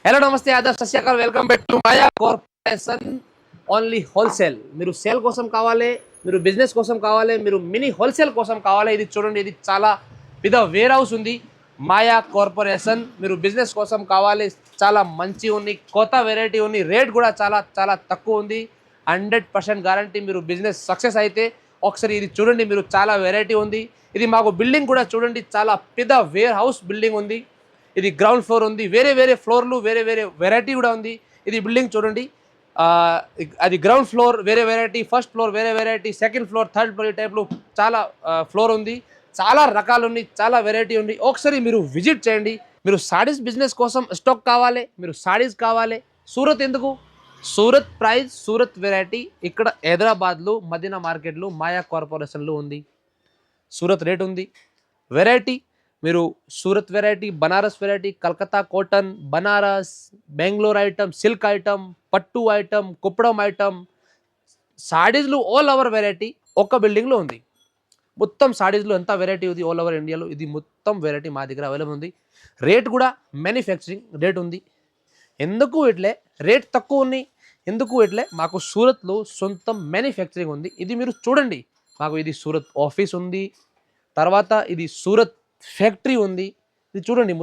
Hello नमस्ते आदाब सत श्री अकाल welcome back to Maya corporation only wholesale మీరు సేల్ కోసం కావాలి మీరు బిజినెస్ కోసం కావాలి మీరు మినీ హోల్సేల్ కోసం కావాలి ఇది చూడండి ఇది చాలా పెద్ద వేర్ హౌస్ ఉంది మాయా కార్పొరేషన్ మీరు బిజినెస్ కోసం కావాలి చాలా మంచి ఉంది కొత్త వెరైటీ ఉంది రేట్ కూడా చాలా చాలా తక్కువ ఉంది 100% గ్యారంటీ మీరు బిజినెస్ సక్సెస్ అయితే ఒకసారి ఇది చూడండి మీరు చాలా వెరైటీ ఉంది ఇది మాకు బిల్డింగ్ కూడా చూడండి చాలా పెద్ద వేర్ హౌస్ బిల్డింగ్ ఉంది ఇది గ్రౌండ్ ఫ్లోర్ ఉంది వేరే వేరే ఫ్లోర్లు వేరే వేరే వెరైటీ కూడా ఉంది ఇది బిల్డింగ్ చూడండి అది గ్రౌండ్ ఫ్లోర్ వేరే వెరైటీ ఫస్ట్ ఫ్లోర్ వేరే variety second floor third floor టైప్లో చాలా ఫ్లోర్ ఉంది చాలా రకాలు ఉన్నాయి చాలా వెరైటీ ఉంది ఒకసారి మీరు విజిట్ చేయండి మీరు సారీస్ బిజినెస్ కోసం స్టాక్ కావాలి మీరు సారీస్ కావాలి సూరత్ ఎందుకు సూరత్ ప్రైస్ సూరత్ వెరైటీ ఇక్కడ హైదరాబాద్లో మదీనా మార్కెట్లో మాయా కార్పొరేషన్లో ఉంది సూరత్ రేట్ ఉంది వెరైటీ మీరు Surat variety Banaras variety Calcutta cotton Banaras Bengaluru item silk item పట్టు ఐటమ్ కుప్పడం ఐటమ్ సాడీస్లో ఆల్ ఓవర్ వెరైటీ ఒక బిల్డింగ్లో ఉంది మొత్తం సాడీస్లో ఎంత వెరైటీ ఉంది ఆల్ ఓవర్ ఇండియాలో ఇది మొత్తం వెరైటీ మా దగ్గర అవైలబుల్ ఉంది రేట్ కూడా మ్యానుఫ్యాక్చరింగ్ రేట్ ఉంది ఎందుకు ఇట్లే రేట్ తక్కువ ఉంది ఎందుకు ఇట్లే మాకు సూరత్లో సొంతం మ్యానుఫ్యాక్చరింగ్ ఉంది ఇది మీరు చూడండి మాకు ఇది సూరత్ ఆఫీస్ ఉంది తర్వాత ఇది సూరత్ फैक्ट्री ఉంది ఇది చూడండి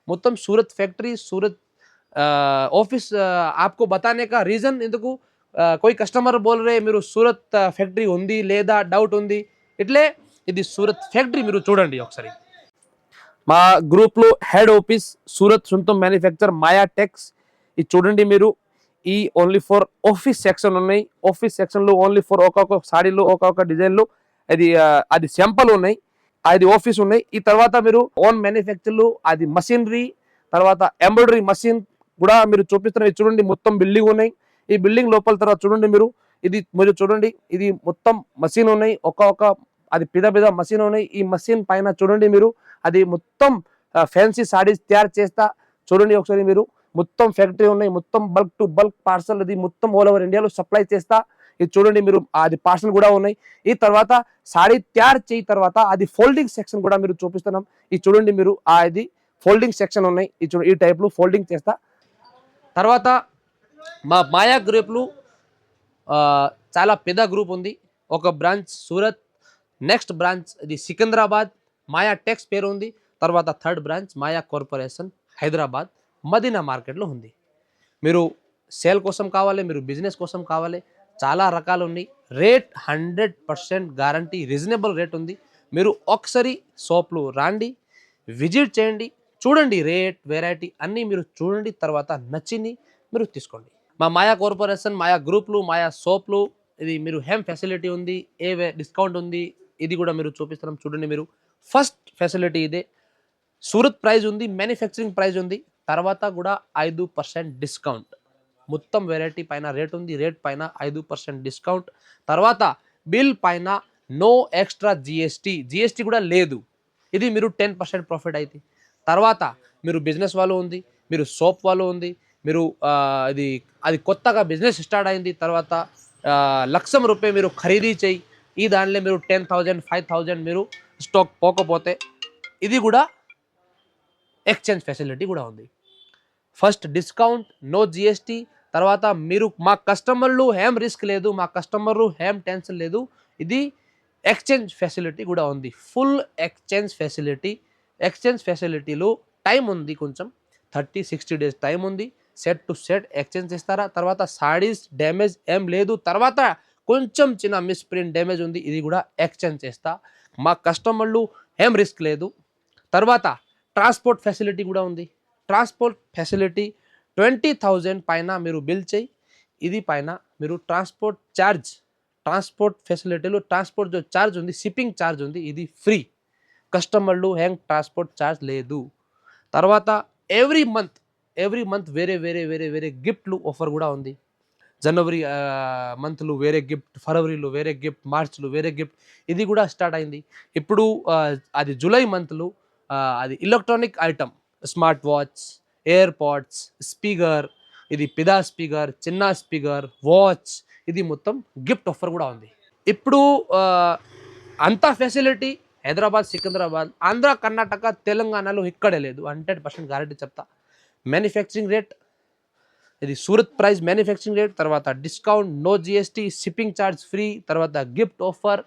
మొత్తం सूरत फैक्ट्री सूरत ऑफिस आपको बताने का रीजन ఎందుకు कोई कस्टमर बोल रहे మీరు सूरत फैक्ट्री ఉంది లేదా డౌట్ ఉంది ఇట్లే ఇది सूरत फैक्ट्री మీరు చూడండి ఒకసారి మా గ్రూప్ లో హెడ్ ఆఫీస్ सूरत సొంతం మ్యానుఫ్యాక్చర్ మాయా టెక్స్ ఇది చూడండి మీరు ఈ ఓన్లీ ఫర్ ఆఫీస్ సెక్షన్ ఉన్నాయి ఆఫీస్ సెక్షన్ లో ఓన్లీ ఫర్ ఒక్కొక్క సాడీలో ఒక్కొక్క డిజైన్ లో అది శాంపుల్ ఉన్నాయి అది ఆఫీస్ ఉన్నాయి ఈ తర్వాత మీరు ఓన్ మ్యానుఫ్యాక్చర్లు అది మషినరీ తర్వాత ఎంబ్రాయిడరీ మషిన్ కూడా మీరు చూపిస్తున్నారు చూడండి మొత్తం బిల్డింగ్ ఉన్నాయి ఈ బిల్డింగ్ లోపల తర్వాత చూడండి మీరు చూడండి ఇది మొత్తం మషిన్ ఉన్నాయి ఒక్కొక్క అది పెద్ద మషిన్ ఉన్నాయి ఈ మషిన్ పైన చూడండి మీరు అది మొత్తం ఫ్యాన్సీ సాడీస్ తయారు చేస్తా చూడండి ఒకసారి మీరు మొత్తం ఫ్యాక్టరీ ఉన్నాయి మొత్తం బల్క్ టు బల్క్ పార్సల్ అది మొత్తం ఆల్ ఓవర్ ఇండియాలో సప్లై చేస్తా ఇది చూడండి మీరు అది పార్సల్ కూడా ఉన్నాయి ఈ తర్వాత సాడీ తయారు చేయి తర్వాత అది ఫోల్డింగ్ సెక్షన్ కూడా మీరు చూపిస్తున్నాం ఇది చూడండి మీరు అది ఫోల్డింగ్ సెక్షన్ ఉన్నాయి ఈ టైప్లో ఫోల్డింగ్ చేస్తా తర్వాత మా మాయా గ్రూప్లో చాలా పెద్ద గ్రూప్ ఉంది ఒక బ్రాంచ్ సూరత్ నెక్స్ట్ బ్రాంచ్ ఇది సికింద్రాబాద్ మాయా టెక్స్ పేరు ఉంది తర్వాత థర్డ్ బ్రాంచ్ మాయా కార్పొరేషన్ హైదరాబాద్ మదీనా మార్కెట్లో ఉంది మీరు సేల్ కోసం కావాలి మీరు బిజినెస్ కోసం కావాలి చాలా రకాలు ఉన్నాయి రేట్ 100% గ్యారంటీ రీజనబుల్ రేట్ ఉంది మీరు ఒకసారి షాప్లో రండి విజిట్ చేయండి చూడండి రేట్ వెరైటీ అన్నీ మీరు చూడండి తర్వాత నచ్చింది మీరు తీసుకోండి మా మాయా కార్పొరేషన్ మాయా గ్రూప్లు మాయా షాప్లు ఇది మీరు హెమ్ ఫెసిలిటీ ఉంది డిస్కౌంట్ ఉంది ఇది కూడా మీరు చూపిస్తున్నాం చూడండి మీరు ఫస్ట్ ఫెసిలిటీ ఇదే సూరత్ ప్రైజ్ ఉంది మ్యానుఫ్యాక్చరింగ్ ప్రైజ్ ఉంది తర్వాత కూడా 5% డిస్కౌంట్ మొత్తం వెరైటీ పైన రేట్ ఉంది రేట్ పైన 5% డిస్కౌంట్ తర్వాత బిల్ పైన నో ఎక్స్ట్రా జిఎస్టీ కూడా లేదు ఇది మీరు 10% ప్రాఫిట్ అయితే తర్వాత మీరు బిజినెస్ వాళ్ళు ఉంది మీరు షాప్ వాళ్ళు ఉంది మీరు అది కొత్తగా బిజినెస్ స్టార్ట్ అయింది తర్వాత ₹1,00,000 మీరు ఖరీదీ చేయి ఈ దానిలో మీరు 10,000 5,000 మీరు స్టాక్ పోకపోతే ఇది కూడా ఎక్స్చేంజ్ ఫెసిలిటీ కూడా ఉంది ఫస్ట్ డిస్కౌంట్ నో జిఎస్టీ తర్వాత మీరు మా కస్టమర్లు హేమ్ రిస్క్ లేదు మా కస్టమర్లు హేమ్ టెన్షన్ లేదు ఇది ఎక్స్చేంజ్ ఫెసిలిటీ కూడా ఉంది ఫుల్ ఎక్స్చేంజ్ ఫెసిలిటీలో టైం ఉంది కొంచెం 30-60 డేస్ టైం ఉంది సెట్ టు సెట్ ఎక్స్చేంజ్ చేస్తారా తర్వాత సాడీస్ డ్యామేజ్ ఏం లేదు తర్వాత కొంచెం చిన్న మిస్ప్రింట్ డ్యామేజ్ ఉంది ఇది కూడా ఎక్స్చేంజ్ చేస్తా మా కస్టమర్లు ఏం రిస్క్ లేదు తర్వాత ట్రాన్స్పోర్ట్ ఫెసిలిటీ కూడా ఉంది ట్రాన్స్పోర్ట్ ఫెసిలిటీ 20,000 పైన మీరు బిల్ చేయి ఇది పైన మీరు ట్రాన్స్పోర్ట్ ఫెసిలిటీలో ట్రాన్స్పోర్ట్ ఛార్జ్ ఉంది షిప్పింగ్ ఛార్జ్ ఉంది ఇది ఫ్రీ కస్టమర్లు ట్రాన్స్పోర్ట్ ఛార్జ్ లేదు తర్వాత ఎవ్రీ మంత్ వేరే గిఫ్ట్లు ఆఫర్ కూడా ఉంది జనవరి మంత్లో వేరే గిఫ్ట్ ఫిబ్రవరిలో వేరే గిఫ్ట్ మార్చ్లో వేరే గిఫ్ట్ ఇది కూడా స్టార్ట్ అయింది ఇప్పుడు అది జూలై మంత్లో అది electronic item smart watch AirPods speaker ఇది పెద్ద స్పీకర్ చిన్న స్పీకర్ వాచ్ ఇది మొత్తం గిఫ్ట్ ఆఫర్ కూడా ఉంది ఇప్పుడు అంత ఫెసిలిటీ హైదరాబాద్ సికింద్రాబాద్ ఆంధ్ర కర్ణాటక తెలంగాణలో ఇక్కడే లేదు 100% గ్యారెంటీ చెప్తా మ్యానుఫ్యాక్చరింగ్ రేట్, ఇది సూరత్ ప్రైస్ మ్యానుఫ్యాక్చరింగ్ రేట్, తర్వాత discount, no GST, shipping charge free, తర్వాత గిఫ్ట్ ఆఫర్,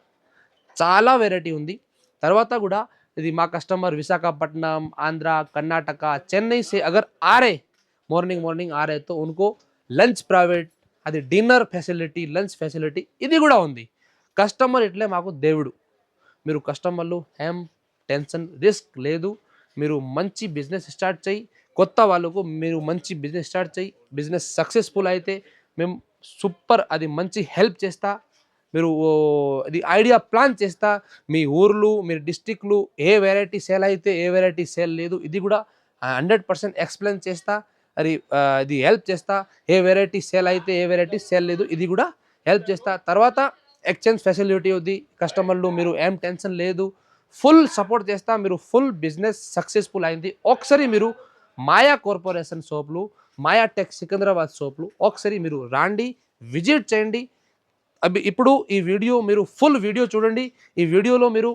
చాలా వెరైటీ ఉంది. తర్వాత కూడా ఇది మా కస్టమర్ విశాఖపట్నం, ఆంధ్ర, कर्नाटका, चेन्नई से अगर आ रहे मॉर्निंग आ रहे तो उनको లంచ్ ప్రైవేట్, అది డిన్నర్ ఫెసిలిటీ, లంచ్ ఫెసిలిటీ ఇది కూడా ఉంది. కస్టమర్ ఇట్లే మాకు దేవుడు. మీరు కస్టమర్లు ఏం టెన్షన్ రిస్క్ లేదు. మీరు మంచి బిజినెస్ స్టార్ట్ చేయి, కొత్త వాళ్ళకు మీరు మంచి బిజినెస్ స్టార్ట్ చేయి, బిజినెస్ సక్సెస్ఫుల్ అయితే మేము సూపర్ అది మంచి హెల్ప్ చేస్తా. మీరు ఇది ఐడియా ప్లాన్ చేస్తా. మీ ఊర్లు, మీరు డిస్టిక్లు ఏ వెరైటీ సేల్ అయితే ఏ వెరైటీ సేల్ లేదు ఇది కూడా 100% ఎక్స్ప్లెయిన్ చేస్తా. అది ఇది హెల్ప్ చేస్తా. ఏ వెరైటీ సేల్ అయితే ఏ వెరైటీ సేల్ లేదు ఇది కూడా హెల్ప్ చేస్తా. తర్వాత ఎక్స్చేంజ్ ఫెసిలిటీ ఉంది. కస్టమర్లు మీరు ఏం టెన్షన్ లేదు, ఫుల్ సపోర్ట్ చేస్తా. మీరు ఫుల్ బిజినెస్ సక్సెస్ఫుల్ అయింది. ఒకసారి మీరు మాయా కార్పొరేషన్ షాప్లు, మాయా టెక్ సికింద్రాబాద్ షాప్లు ఒకసారి మీరు రాండి, విజిట్ చేయండి. ఇప్పుడు ఈ వీడియో మీరు ఫుల్ వీడియో చూడండి. ఈ వీడియోలో మీరు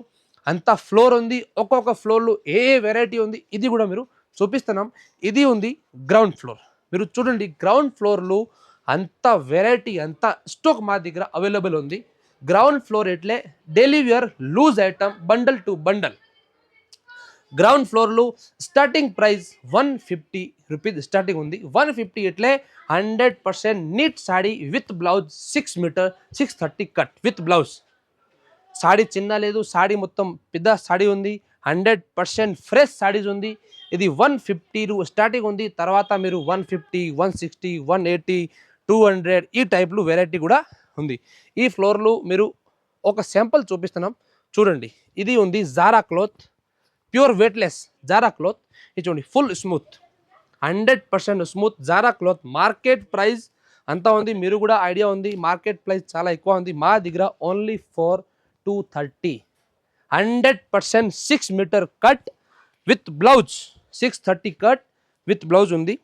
అంత ఫ్లోర్ ఉంది, ఒక్కొక్క ఫ్లోర్లో ఏ వెరైటీ ఉంది ఇది కూడా మీరు చూపిస్తున్నాం. ఇది ఉంది గ్రౌండ్ ఫ్లోర్. మీరు చూడండి గ్రౌండ్ ఫ్లోర్లో అంత వెరైటీ, అంత స్టాక్ మా దగ్గర అవైలబుల్ ఉంది. గ్రౌండ్ ఫ్లోర్ ఎట్లే daily wear loose item bundle to bundle. Ground ఫ్లోర్లో స్టార్టింగ్ ప్రైస్ 150 రూపీస్ స్టార్టింగ్ ఉంది. 150 ఎట్లే 100% neat sari with blouse 6 metre 630 cut with blouse. Sari చిన్న లేదు, సాడీ మొత్తం పెద్ద సాడీ ఉంది. 100% ఫ్రెష్ సాడీస్ ఉంది. ఇది 150 స్టార్టింగ్ ఉంది. తర్వాత మీరు 150, 160, 180, 200 ఈ టైప్లు వెరైటీ కూడా ఉంది. ఈ ఫ్లోర్లో మీరు ఒక శాంపుల్ చూపిస్తున్నాం చూడండి. ఇది ఉంది Zara cloth, pure weightless Zara cloth. ఇది చూడండి full smooth, 100% smooth Zara cloth. Market price అంతా ఉంది, మీరు కూడా ఐడియా ఉంది. మార్కెట్ ప్రైస్ చాలా ఎక్కువ ఉంది. మా దగ్గర only for 230, 100% 6 meter cut with blouse, 630 cut with blouse ఉంది.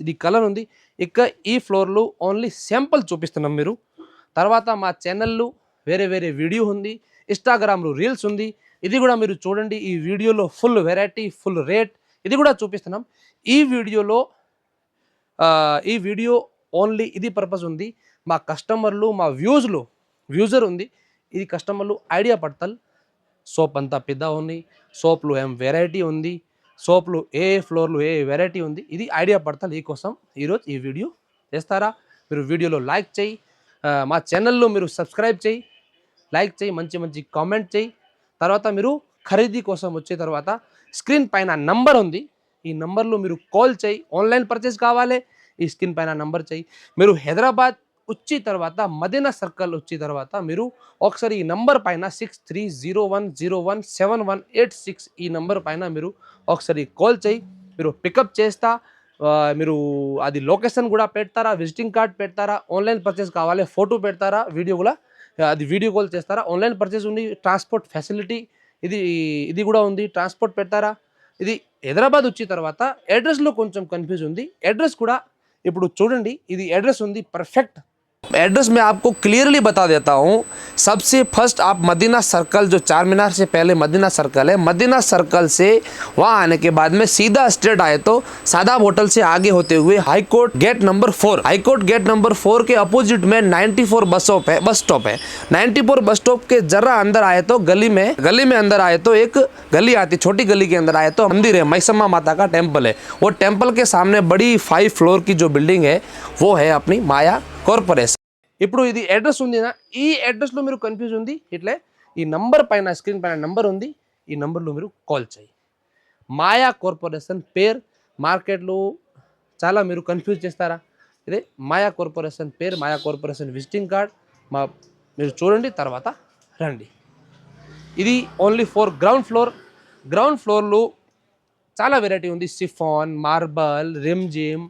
ఇది కలర్ ఉంది. ఇక ఈ ఫ్లోర్లో ఓన్లీ శాంపుల్ చూపిస్తున్నాం మీరు. తర్వాత మా ఛానల్లో వేరే వేరే వీడియో ఉంది, ఇన్స్టాగ్రామ్లో రీల్స్ ఉంది. ఇది కూడా మీరు చూడండి. ఈ వీడియోలో ఫుల్ వెరైటీ, ఫుల్ రేట్ ఇది కూడా చూపిస్తున్నాం. ఈ వీడియో ఓన్లీ ఇది పర్పస్ ఉంది. మా కస్టమర్లు, మా వ్యూజర్ ఉంది. ఇది కస్టమర్లు ఐడియా పడతారు. సోప్ అంతా పెద్ద ఉంది, సోప్లు ఏం వెరైటీ ఉంది, సోప్లు ఏ ఫ్లోర్లు ఏ వెరైటీ ఉంది ఇది ఐడియా పడతారు. ఈ కోసం ఈరోజు ఈ వీడియో చేస్తారా? మీరు వీడియోలో లైక్ చేయి, మా ఛానల్లో మీరు సబ్స్క్రైబ్ చేయి, లైక్ చేయి, మంచి మంచి కామెంట్ చేయి. తర్వాత మీరు ఖరీదీ కోసం వచ్చే తర్వాత స్క్రీన్ పైన నంబర్ ఉంది, ఈ నంబర్లో మీరు కాల్ చేయి. ఆన్లైన్ పర్చేస్ కావాలి, ఈ స్క్రీన్ పైన నంబర్ చేయి. మీరు హైదరాబాద్ వచ్చి తర్వాత మదీనా సర్కిల్ వచ్చి తర్వాత మీరు ఒకసారి ఈ నంబర్ పైన 6301017186 ఈ నంబర్ పైన మీరు ఒకసారి కాల్ చేయి. మీరు పికప్ చేస్తా. మీరు అది లొకేషన్ కూడా పెడతారా, విజిటింగ్ కార్డ్ పెడతారా, ఆన్లైన్ పర్చేస్ కావాలి ఫోటో పెడతారా, వీడియో కూడా అది వీడియో కాల్ చేస్తారా. ఆన్లైన్ పర్చేస్ ఉంది, ట్రాన్స్పోర్ట్ ఫెసిలిటీ ఇది కూడా ఉంది, ట్రాన్స్పోర్ట్ పెడతారా. ఇది హైదరాబాద్ వచ్చిన తర్వాత అడ్రస్లో కొంచెం కన్ఫ్యూజ్ ఉంది. అడ్రస్ కూడా ఇప్పుడు చూడండి. ఇది అడ్రస్ ఉంది పర్ఫెక్ట్. एड्रेस मैं आपको क्लियरली बता देता हूँ. सबसे फर्स्ट आप मदीना सर्कल, जो चार मीनार से पहले मदीना सर्कल है, मदीना सर्कल से वहाँ आने के बाद में सीधा स्ट्रेट आए तो सादाब होटल से आगे होते हुए high court gate number 4, high court gate number 4 के अपोजिट में 94 बस स्टॉप है. 94 बस स्टॉप के जरा अंदर आए तो गली में अंदर आए तो एक गली आती, छोटी गली के अंदर आए तो मंदिर है, मैसम्मा माता का टेम्पल है. वो टेम्पल के सामने बड़ी 5 फ्लोर की जो बिल्डिंग है वो है अपनी माया కార్పొరేషన్. ఇప్పుడు ఇది అడ్రస్ ఉంది నా, ఈ అడ్రస్లో మీరు కన్ఫ్యూజ్ ఉంది ఇట్లే ఈ నంబర్ పైన స్క్రీన్ పైన నంబర్ ఉంది, ఈ నంబర్లో మీరు కాల్ చేయి. మాయా కార్పొరేషన్ పేరు మార్కెట్లో చాలా మీరు కన్ఫ్యూజ్ చేస్తారా. ఇదే మాయా కార్పొరేషన్ పేరు, మాయా కార్పొరేషన్ విజిటింగ్ కార్డ్ మీరు చూడండి, తర్వాత రండి. ఇది ఓన్లీ ఫర్ గ్రౌండ్ ఫ్లోర్లో చాలా వెరైటీ ఉంది. సిఫాన్, మార్బల్, రిమ్జిమ్,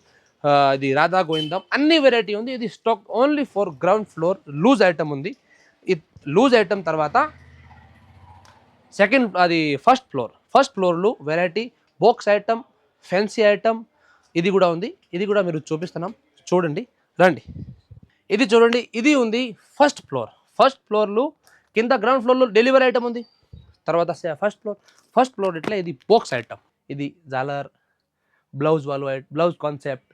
ఇది రాధా గోవిందం అన్ని వెరైటీ ఉంది. ఇది stock only for ground floor. Loose item ఉంది. ఈ లూజ్ ఐటమ్ తర్వాత ఫస్ట్ ఫ్లోర్లో variety box item, fancy item ఇది కూడా ఉంది. ఇది కూడా మీరు చూపిస్తున్నాం చూడండి, రండి. ఇది చూడండి, ఇది ఉంది ఫస్ట్ ఫ్లోర్లో. కింద గ్రౌండ్ ఫ్లోర్లో డెలివరీ ఐటమ్ ఉంది. తర్వాత ఫస్ట్ ఫ్లోర్ ఇట్లా ఇది బాక్స్ ఐటమ్. ఇది జాలర్, బ్లౌజ్ వాళ్ళు బ్లౌజ్ కాన్సెప్ట్,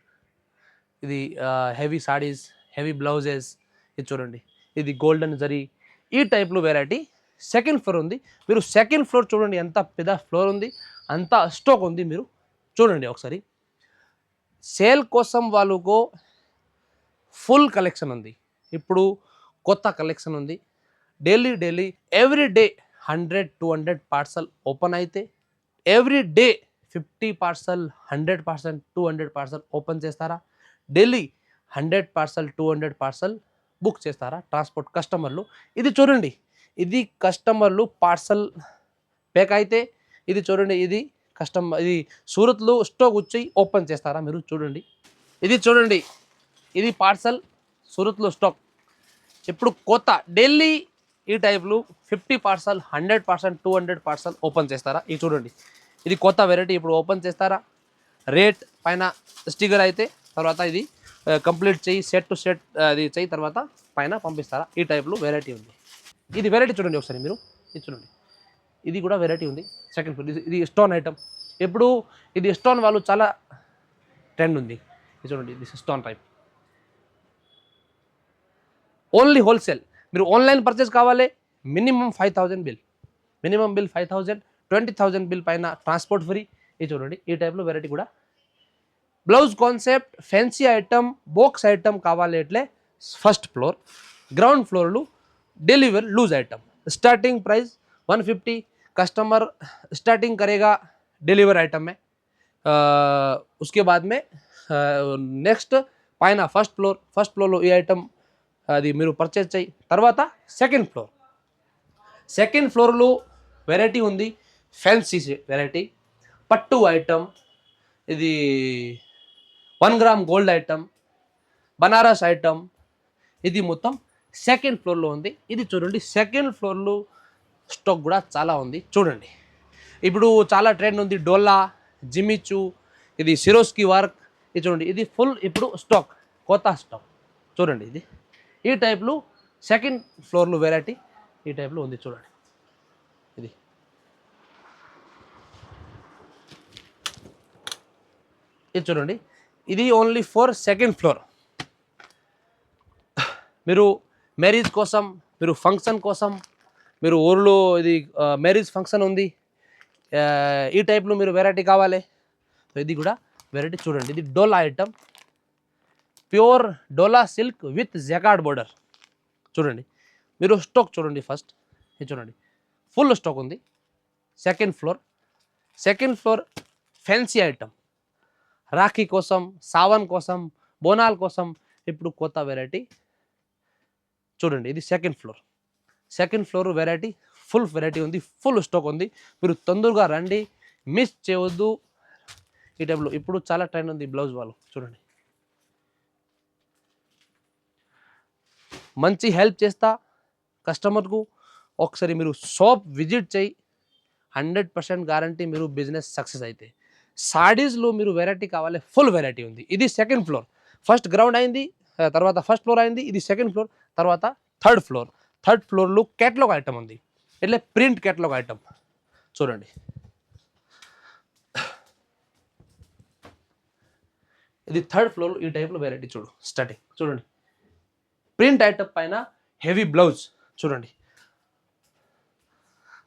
ఇది హెవీ సాడీస్, హెవీ బ్లౌజెస్, ఇది చూడండి, ఇది గోల్డెన్ జరీ, ఈ టైప్లో వెరైటీ సెకండ్ ఫ్లోర్ ఉంది. మీరు సెకండ్ ఫ్లోర్ చూడండి, ఎంత పెద్ద ఫ్లోర్ ఉంది, అంత స్టాక్ ఉంది, మీరు చూడండి ఒకసారి. సేల్ కోసం వాళ్ళకు ఫుల్ కలెక్షన్ ఉంది. ఇప్పుడు కొత్త కలెక్షన్ ఉంది. Daily every day 100-200 parcel open అయితే, every day 50 parcel, 100 parcel, 200 parcel open చేస్తారా? డైలీ 100 పార్సల్, 200 పార్సల్ బుక్ చేస్తారా ట్రాన్స్పోర్ట్ కస్టమర్లు? ఇది చూడండి, ఇది కస్టమర్లు పార్సల్ ప్యాక్ అయితే, ఇది చూడండి, ఇది కస్టమర్, ఇది సూరత్లో స్టాక్ వచ్చి ఓపెన్ చేస్తారా? మీరు చూడండి, ఇది చూడండి, ఇది పార్సల్ సూరత్లో స్టాక్. ఇప్పుడు కొత్త ఢిల్లీ ఈ టైప్లో 50 పార్సల్, 100 పార్సల్, 200 పార్సల్ ఓపెన్ చేస్తారా? ఇది చూడండి, ఇది కొత్త వెరైటీ ఇప్పుడు ఓపెన్ చేస్తారా? రేట్ పైన స్టిక్కర్ అయితే, తర్వాత ఇది కంప్లీట్ చేయి, సెట్ టు సెట్ అది చేయి, తర్వాత పైన పంపిస్తారా? ఈ టైప్లో వెరైటీ ఉంది. ఇది వెరైటీ చూడండి ఒకసారి మీరు, ఇది చూడండి, ఇది కూడా వెరైటీ ఉంది. సెకండ్ ఫ్లోర్, ఇది స్టోన్ ఐటమ్. ఇప్పుడు ఇది స్టోన్ వాళ్ళు చాలా ట్రెండ్ ఉంది. ఇది చూడండి, ఇది స్టోన్ టైప్, ఓన్లీ హోల్సేల్. మీరు ఆన్లైన్ పర్చేస్ కావాలి, minimum 5,000 bill, minimum bill 5,000, 20,000 bill పైన ట్రాన్స్పోర్ట్ ఫ్రీ. ఇది చూడండి, ఈ టైప్లో వెరైటీ కూడా. Blouse concept, fancy item, box item కావాలి అంటే ఫస్ట్ ఫ్లోర్, గ్రౌండ్ ఫ్లోర్లు deliver loose item, starting price 150, customer starting करेगा डिलीवर आइटम में, उसके बाद में नेक्स्ट पाइना फर्स्ट फ्लोर ये आइटम అది మీరు పర్చేస్ చేయి. తర్వాత సెకండ్ ఫ్లోర్లో వెరైటీ ఉంది, ఫ్యాన్సీ వెరైటీ, పట్టు ఐటమ్, ఇది 1 gram gold item, Banaras item, ఇది మొత్తం సెకండ్ ఫ్లోర్లో ఉంది. ఇది చూడండి, సెకండ్ ఫ్లోర్లో స్టాక్ కూడా చాలా ఉంది. చూడండి, ఇప్పుడు చాలా ట్రెండ్ ఉంది డోలా, జిమిచు, ఇది సిరోస్కి వర్క్. ఇది చూడండి, ఇది ఫుల్ ఇప్పుడు స్టాక్, కొత్త స్టాక్ చూడండి. ఇది ఈ టైప్లో సెకండ్ ఫ్లోర్లో వెరైటీ ఈ టైప్లో ఉంది. చూడండి, ఇది చూడండి, ఇది ఓన్లీ ఫర్ సెకండ్ ఫ్లోర్. మీరు మ్యారేజ్ కోసం, మీరు ఫంక్షన్ కోసం, మీరు ఊర్లో ఇది మ్యారేజ్ ఫంక్షన్ ఉంది, ఈ టైప్లో మీరు వెరైటీ కావాలి, ఇది కూడా వెరైటీ చూడండి. ఇది Dola item, pure Dola silk with jacquard border. చూడండి, మీరు స్టాక్ చూడండి ఫస్ట్, ఇది చూడండి, ఫుల్ స్టాక్ ఉంది. Second floor fancy item, Rakhi కోసం, సావన్ కోసం, బోనాల్ కోసం ఇప్పుడు కొత్త వెరైటీ చూడండి. ఇది second floor variety, full variety ఉంది, ఫుల్ స్టాక్ ఉంది. మీరు తొందరగా రండి, మిస్ చేయవద్దు. ఈ టైప్లో ఇప్పుడు చాలా ట్రెండ్ ఉంది బ్లౌజ్ వాళ్ళు. చూడండి, మంచి హెల్ప్ చేస్తా కస్టమర్కు. ఒకసారి మీరు షాప్ విజిట్ చేయి, 100% గ్యారంటీ మీరు బిజినెస్ సక్సెస్ అయితే. సాడీస్లో మీరు వెరైటీ కావాలి, ఫుల్ వెరైటీ ఉంది. ఇది సెకండ్ ఫ్లోర్, ఫస్ట్ గ్రౌండ్ అయింది, తర్వాత ఫస్ట్ ఫ్లోర్ అయింది, ఇది సెకండ్ ఫ్లోర్, తర్వాత థర్డ్ ఫ్లోర్లో క్యాటలాగ్ ఐటమ్ ఉంది, એટલે ప్రింట్ క్యాటలాగ్ ఐటమ్ చూడండి. ఇది థర్డ్ ఫ్లోర్, ఈ టైప్లో వెరైటీ చూడు. స్టార్టింగ్ చూడండి, ప్రింట్ ఐటమ్ పైన హెవీ బ్లౌజ్ చూడండి,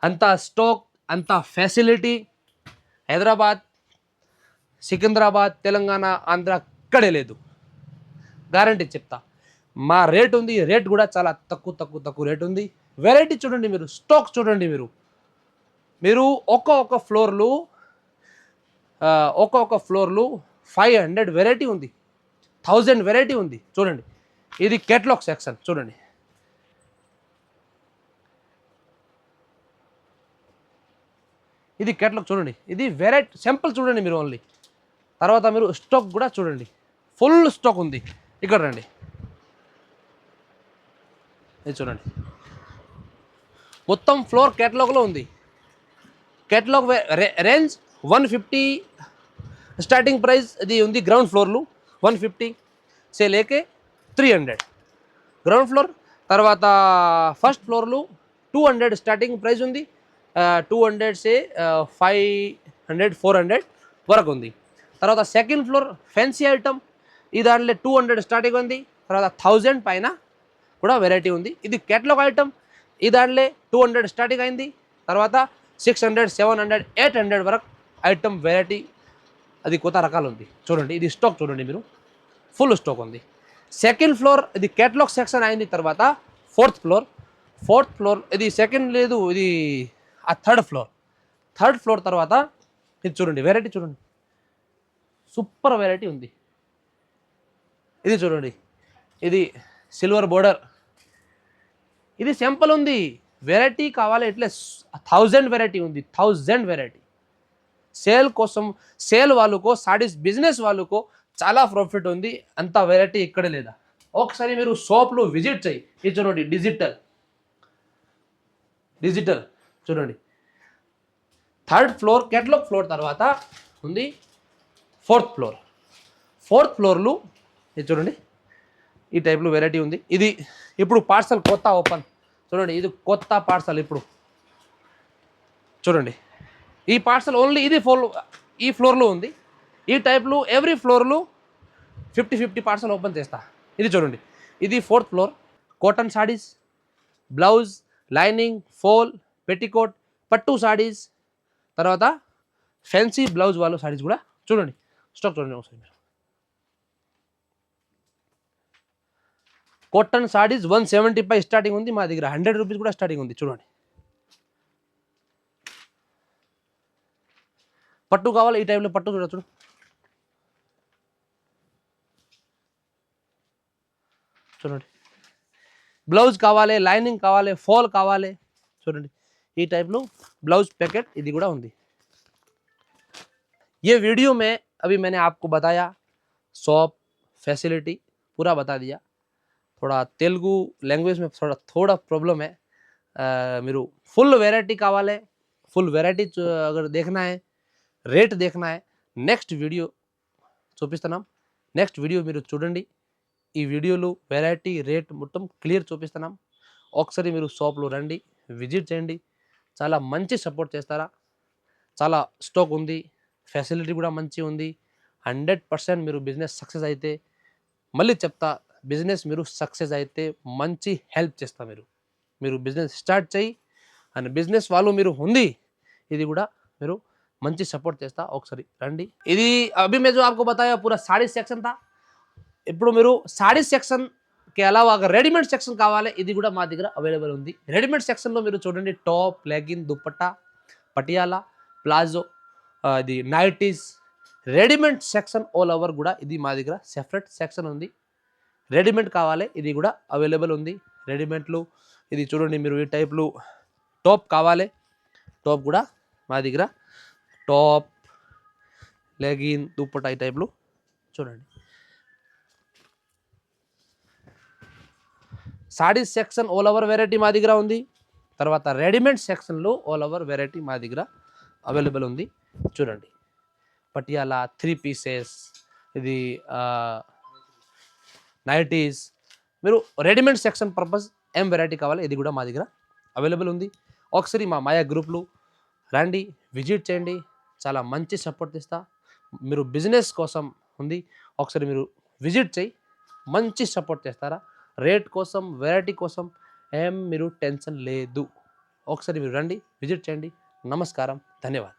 అంత స్టాక్, అంత ఫెసిలిటీ. హైదరాబాద్, సికింద్రాబాద్, తెలంగాణ, ఆంధ్ర ఇక్కడే లేదు, గ్యారంటీ చెప్తా. మా రేట్ ఉంది, రేట్ కూడా చాలా తక్కువ రేట్ ఉంది. వెరైటీ చూడండి, మీరు స్టాక్ చూడండి. మీరు ఒక్కొక్క ఫ్లోర్లో 500 వెరైటీ ఉంది, 1000 వెరైటీ ఉంది. చూడండి, ఇది కేటలాగ్ సెక్షన్ చూడండి. ఇది కేటలాగ్ చూడండి, ఇది వెరైటీ సింపుల్ చూడండి మీరు ఓన్లీ. తర్వాత మీరు స్టాక్ కూడా చూడండి, ఫుల్ స్టాక్ ఉంది. ఇక్కడ రండి, ఇది చూడండి, మొత్తం ఫ్లోర్ కేటలాగ్లో ఉంది. కేటలాగ్ రేంజ్ 150 స్టార్టింగ్ ప్రైస్ ఇది ఉంది. గ్రౌండ్ ఫ్లోర్లు 150 से लेके 300 గ్రౌండ్ ఫ్లోర్. తర్వాత ఫస్ట్ ఫ్లోర్లు 200 స్టార్టింగ్ ప్రైస్ ఉంది, 200 से 500 400 వరకు ఉంది. తర్వాత సెకండ్ ఫ్లోర్ ఫ్యాన్సీ ఐటమ్, ఈ దాంట్లో 200 స్టార్టింగ్ ఉంది, తర్వాత 1000 పైన కూడా వెరైటీ ఉంది. ఇది కేటలాగ్ ఐటమ్, ఈ దాంట్లో 200 స్టార్టింగ్ అయింది, తర్వాత 600 700 800 వరకు ఐటమ్ వెరైటీ అది కొత్త రకాలు ఉంది. చూడండి ఇది స్టాక్ చూడండి మీరు, ఫుల్ స్టాక్ ఉంది. సెకండ్ ఫ్లోర్ ఇది కేటలాగ్ సెక్షన్ అయింది, తర్వాత ఫోర్త్ ఫ్లోర్ ఇది సెకండ్ లేదు, ఇది ఆ థర్డ్ ఫ్లోర్ తర్వాత ఇది చూడండి వెరైటీ చూడండి, సూపర్ వెరైటీ ఉంది. ఇది చూడండి, ఇది సిల్వర్ బోర్డర్, ఇది సింపుల్ ఉంది. వెరైటీ కావాలి ఇట్లే 1000 వెరైటీ ఉంది, 1000 వెరైటీ. సేల్ కోసం, సేల్ వాళ్ళకో సాడీస్ బిజినెస్ వాళ్ళకో చాలా ప్రాఫిట్ ఉంది. అంత వెరైటీ ఇక్కడ లేదా. ఒకసారి మీరు షాప్లో విజిట్ చేయి. ఇది చూడండి డిజిటల్ చూడండి. థర్డ్ ఫ్లోర్ కేటలాగ్ ఫ్లోర్ తర్వాత ఉంది ఫోర్త్ ఫ్లోర్లో ఇది చూడండి, ఈ టైప్లో వెరైటీ ఉంది. ఇది ఇప్పుడు పార్సల్ కొత్త ఓపెన్ చూడండి, ఇది కొత్త పార్సల్ ఇప్పుడు చూడండి. ఈ పార్సల్ ఓన్లీ ఈ ఫ్లోర్లో ఉంది. ఈ టైప్లో ఎవ్రీ ఫ్లోర్లో 50 పార్సల్ ఓపెన్ చేస్తా. ఇది చూడండి, ఇది fourth floor. Cotton saris, blouse, lining, fall, petticoat, పట్టు సాడీస్, తర్వాత ఫ్యాన్సీ బ్లౌజ్ వాళ్ళు సాడీస్ కూడా చూడండి. స్టాక్ చూడండి ఒకసారి మీరు. కాటన్ సాడీస్ 175 స్టార్టింగ్ ఉంది, మా దగ్గర 100 రూపీస్ కూడా స్టార్టింగ్ ఉంది. చూడండి పట్టు కావాలి, ఈ టైంలో పట్టు చూడొచ్చు. చూడండి బ్లౌజ్ కావాలి, లైనింగ్ కావాలి, ఫాల్ కావాలి, చూడండి ఈ టైప్లో ब्लाउज पैकेट ఇది కూడా ఉంది. ये वीडियो में अभी मैंने आपको बताया शॉप फैसिलिटी पूरा बता दिया. थोड़ा तेलुगु लैंग्वेज में थोड़ा प्रॉब्लम है. మీరు ఫుల్ వెరైటీ కావాలి, ఫుల్ వెరైటీ అగర్ देखना है, రేట్ देखना है, నెక్స్ట్ వీడియో చూపిస్తున్నాం. నెక్స్ట్ వీడియో మీరు చూడండి. ఈ వీడియోలో వెరైటీ రేట్ మొత్తం క్లియర్ చూపిస్తున్నాం. ఒకసారి మీరు షాప్లో రండి, విజిట్ చేయండి. చాలా మంచి సపోర్ట్ చేస్తారా. చాలా స్టాక్ ఉంది, ఫెసిలిటీ కూడా మంచి ఉంది. 100% మీరు బిజినెస్ సక్సెస్ అయితే, మళ్ళీ చెప్తా, బిజినెస్ మీరు సక్సెస్ అయితే మంచి హెల్ప్ చేస్తా. మీరు బిజినెస్ స్టార్ట్ చేయి అండ్ బిజినెస్ వాళ్ళు మీరు ఉంది, ఇది కూడా మీరు మంచి సపోర్ట్ చేస్తా. ఒకసారి రండి. ఇది అభి మే జో ఆప్కో బతాయా పూరా సాడీ సెక్షన్ థా. ఇప్పుడు మీరు సాడీ సెక్షన్ కే అలావా అగర్ రెడీమేడ్ సెక్షన్ కావాలి, ఇది కూడా మా దగ్గర అవైలబుల్ ఉంది. రెడీమేడ్ సెక్షన్లో మీరు చూడండి, top, legging, dupatta, Patiala, palazzo, ఇది nighties, readymade section all over కూడా ఇది మా దగ్గర సెపరేట్ సెక్షన్ ఉంది. రెడీమేడ్ కావాలి, ఇది కూడా అవైలబుల్ ఉంది. రెడీమేడ్లో ఇది చూడండి, మీరు ఈ టైప్లో టాప్ కావాలి, టాప్ కూడా మా దగ్గర, టాప్, లెగిన్, దుపట్టా ఈ టైప్లో చూడండి. Saree section all over variety మా దగ్గర ఉంది. తర్వాత రెడీమేడ్ సెక్షన్లో ఆల్ ఓవర్ వెరైటీ మా దగ్గర అవైలబుల్ ఉంది. చూడండి పటియాలా, 3 పీసెస్, ఇది నైటీస్, మీరు రెడీమేడ్ సెక్షన్ పర్పస్ ఏం వెరైటీ కావాలి, ఇది కూడా మా దగ్గర అవైలబుల్ ఉంది. ఒకసారి మా మాయా గ్రూప్లో రండి, విజిట్ చేయండి. చాలా మంచి సపోర్ట్ ఇస్తా. మీరు బిజినెస్ కోసం ఉంది, ఒకసారి మీరు విజిట్ చేయి, మంచి సపోర్ట్ చేస్తారా. రేట్ కోసం, వెరైటీ కోసం ఏం మీరు టెన్షన్ లేదు. ఒకసారి మీరు రండి, విజిట్ చేయండి. నమస్కారం, ధన్యవాదాలు.